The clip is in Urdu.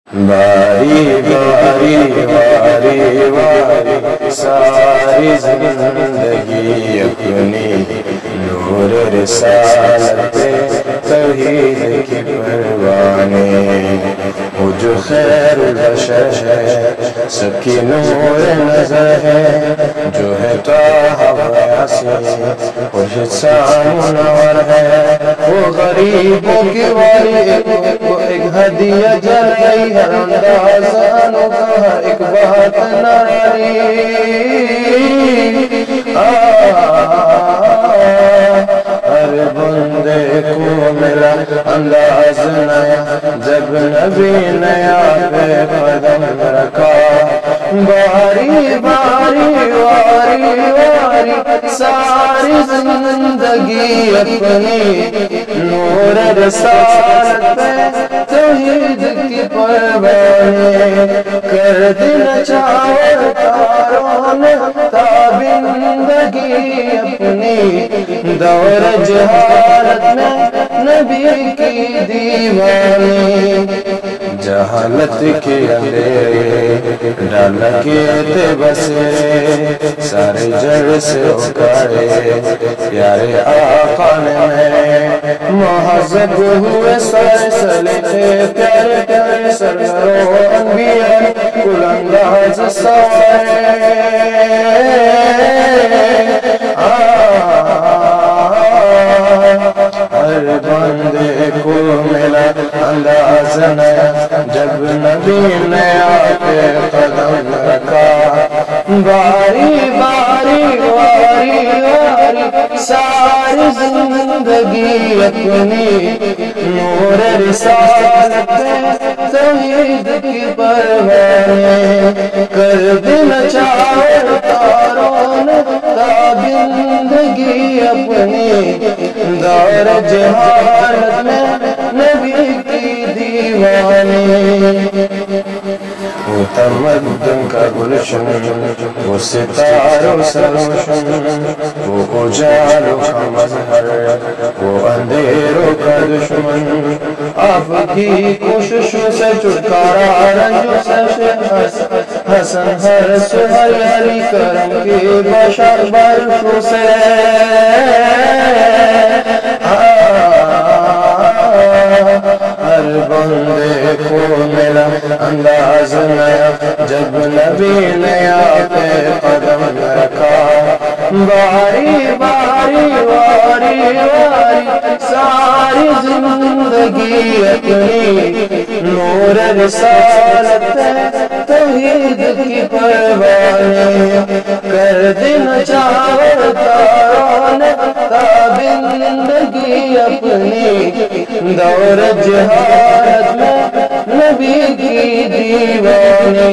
باری باری واری واری ساری زندگی اپنی نور رسالت توحید کی پروانے، وہ جو خیر البشر ہے سب کی نور نظر ہے، جو ہے طٰہٰ و یاسین خورشید سا منور ہے، وہ غریبوں کی والی کو ایک ہدیہ جل گئی، ہر انداز انوکھا ہر ایک بات ناری، ہر بندے کو ملا انداز نیا جب نبی نیا پہ قدم رکھا، باری باری واری واری ساری زندگی اپنی نور رسالت پہ توحید کی پروانے، کر دینا چاور تاروں نے تابندگی اپنی دور جہالت میں نبی کی دیوانی، جہالت کے اندھیرے ڈال کے تھے بسے، سارے جڑ سے اکھاڑے پیارے آقا نے مہذب ہوئے سلسلے تھے، پیارے پیارے سروروں انبیاء کل انداز سوارے، ہر بندے کو ملا انداز نیا جب نبی نیا پہ قدم رکھا، باری باری واری واری ساری زندگی اپنی نور رسالت پہ توحید کی پروانے، کر دینا چاور تاروں نے تابندگی اپنی دور جہالت میں نبی کی دیوانی، وہ تمدن کا گلشن، وہ ستاروں سے روشن، وہ اجالوں کا مظہر، وہ اندھیروں کا دشمن، آپ کی کوششوں سے چھٹکارا رنجوں سے حسن ہر سہر علی کرم کی بشر برشوں سے، ہر بندے کو ملا انداز نیا جب نبی نیا پہ قدم رکھا، باری باری واری واری ساری زندگی اپنی نور رسالت پہ توحید کی پروانے، کر دینا چاور تاروں نے تابندگی اپنی دور جہالت میں نبی کی دیوانی۔